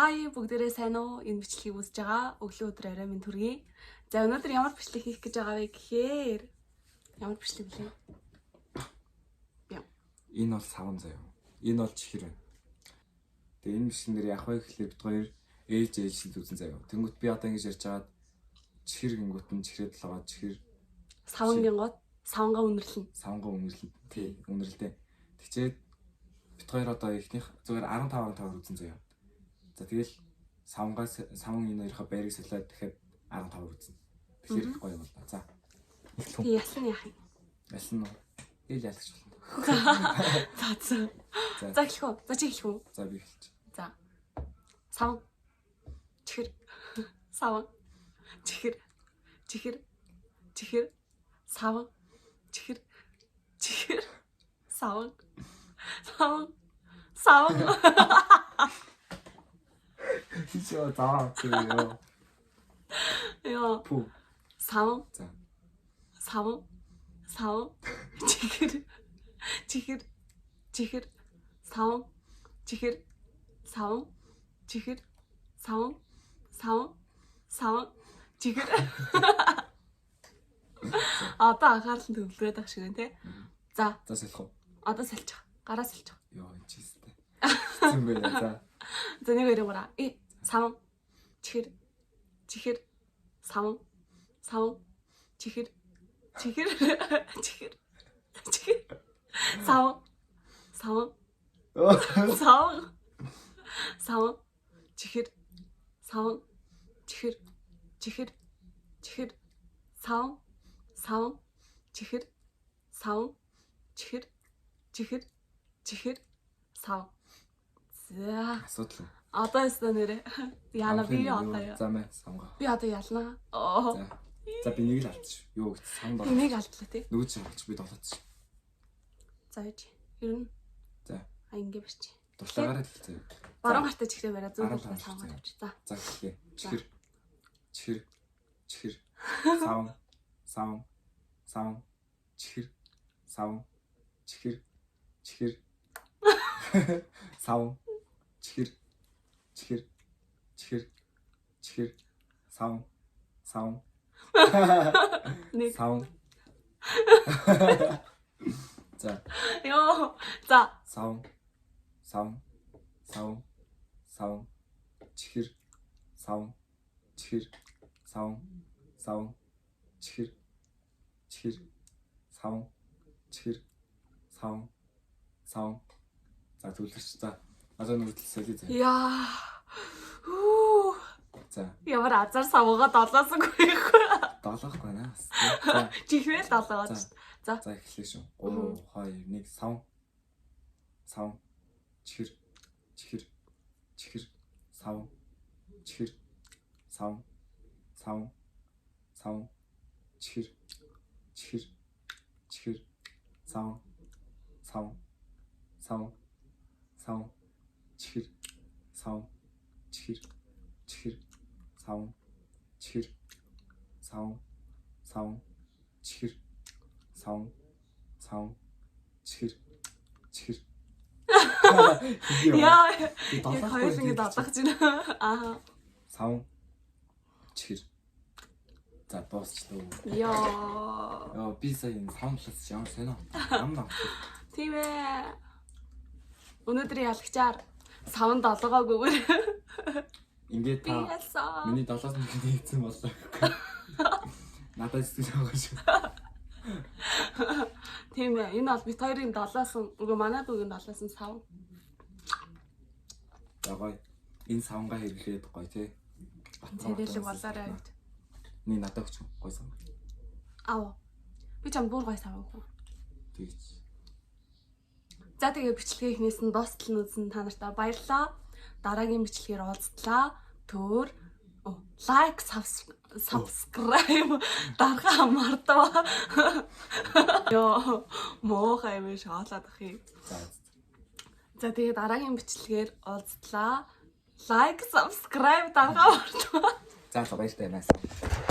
Хай бүгдээрээ сайн уу? Энэ бичлэгийг үзэж байгаа өглөө өдөр арай минь төргий. За өнөөдөр ямар бичлэг хийх гэж байгаа вэ гэхээр ямар бичлэг вэ? Энэ бол саван заяа. Энэ бол чихэр байна. Тэгээ энэ бичлэг нэр яг вэ гэхлээр бид хоёр ээлжид үзэн заяа. Тэнгүүт би одоо ингэж ярьж байгаад чихэр гингүүт нь чихрээд л байгаа чихэр Савангийн гот савангаа үнэрлэн. Савангаа үнэрлэн. Тий, үнэрлээ. Тэгчээд бид хоёр одоо ихнийх зүгээр 15 үзэн заяа. За тэгэл саван энэ хоёроо байрыг солиод дахиад 15 үзнэ. Тэгэхээр гоё юм байна. За. Тий, ялсан яах юм? Ялсан уу? Ил ялагч болно. За эхлэх үү? За чи эхлэх үү? За би эхэлж. За. Саван. Чихэр. Саван. Чихэр. Чихэр. Чихэр. Саван. Чихэр. Чихэр. Саван. Саван. Саван. Хичээ заа тийм. Яа. Пу. Саван. За. Саван. Саван. Чихэр. Чихэр. Чихэр. Саван. Чихэр. Саван. Чихэр. Саван. Саван. Саван. Чихэр. Одоо анхаарал нь төвлөрөөд байх шиг байна те. За. За салах уу? Одоо салчих. Гараа салчих. Йоо энэ чистэй. Хэцүү байна за. За нэг хоёрын гураа. Саван. Чихэр. Чихэр. Саван. Саван. Чихэр. Чихэр. Чихэр. Чихэр. Саван. Саван. Саван. Саван. Чихэр. Саван. Чихэр. Чихэр. Чихэр. Саван. Саван. Чихэр. Саван. Чихэр. Чихэр. Чихэр. Саван. За. Асуудал. Одоо ястаа нэрэ. Яна би одоо яа. За мэ савга. Би одоо ялнаа. Оо. За. За би нэг л алдчих. Юу гэж савн бол. Энийг алдлаа тий. Нөгөө чинь болчих би долооч. За яж. Ер нь. За. Ингээ барьчих. Дуртагаар л заяа. Баруун гартаа чихрээ бариа зөв Баруун талаа гартаа савгаа тавьчих. За. За чихээ. Чихэр. Чихэр. Чихэр. Савн. Савн. Савн. Чихэр. Савн. Чихэр. Чихэр. Савн. Чихэр. Чихэр. Чихэр. Чихэр. Савн. Савн. Нэг. Савн. За. Йоо. За. Савн. Савн. Савн. Савн. Чихэр. Савн. Чихэр. Савн. Савн. Чихэр. Чихэр. Савн. Чихэр. Савн. Савн. За төвлөрч. За. Одоо нүдэл солио заа. Яа. Хүү. За. Ямар азар савгаа долоосонгүй ихгүй. Долоохгүй наас. За. Чихвэл долоод. За. За эхлэе шүү. 3 2 1 савн. Савн. Чихэр. Чихэр. Чихэр. Савн. Чихэр. Савн. Савн. Савн. Чихэр. Чихэр. Чихэр. Савн. Савн. Савн. Савн. Чихэр. Савн. Чихэр. Чихэр. Савн. Чихэр. Савн. Савн. Чихэр. Савн. Савн. Чихэр. Чихэр. Яа. Би Яг долоохгүй хоёул ингэ долоож байна. Аа. Савн. Чихэр. За дуусчлаа. Яа. Би сая энэ савнлаас ямар сонио. Амнаа. Тийм ээ. Өнөөдрийн ялагчаар савн долоогоогүйгээр Ингээд би та ялсан. миний 7-аас нэгсэн боллоо гэхгүй. Надад сэтгэл байгаа шүү. Тийм ээ. Энэ бол бит хоёрын 7-аас үгүй манай дүүгийн 7-аас сав. За гоё. Энэ савнгаа хэрэглээд гоё тий. Зэрэлэг болоорой. Ни надад өгч гоё сав. Аа. Би чам бүр гоё сав өгөө. Тэгж. За тэгээ бичлэгээ ихнээс нь дуустал нь үзсэн та нартай баярлалаа. Дараагийн бичлэгээр уулзлаа. Төөр лайк, subscribe дарахаа мартава. Йоо, моохай юм шаалаад ах юм. За тэгээ дараагийн бичлэгээр уулзлаа. Лайк, subscribe дарахаа мартава. За баяртай байна.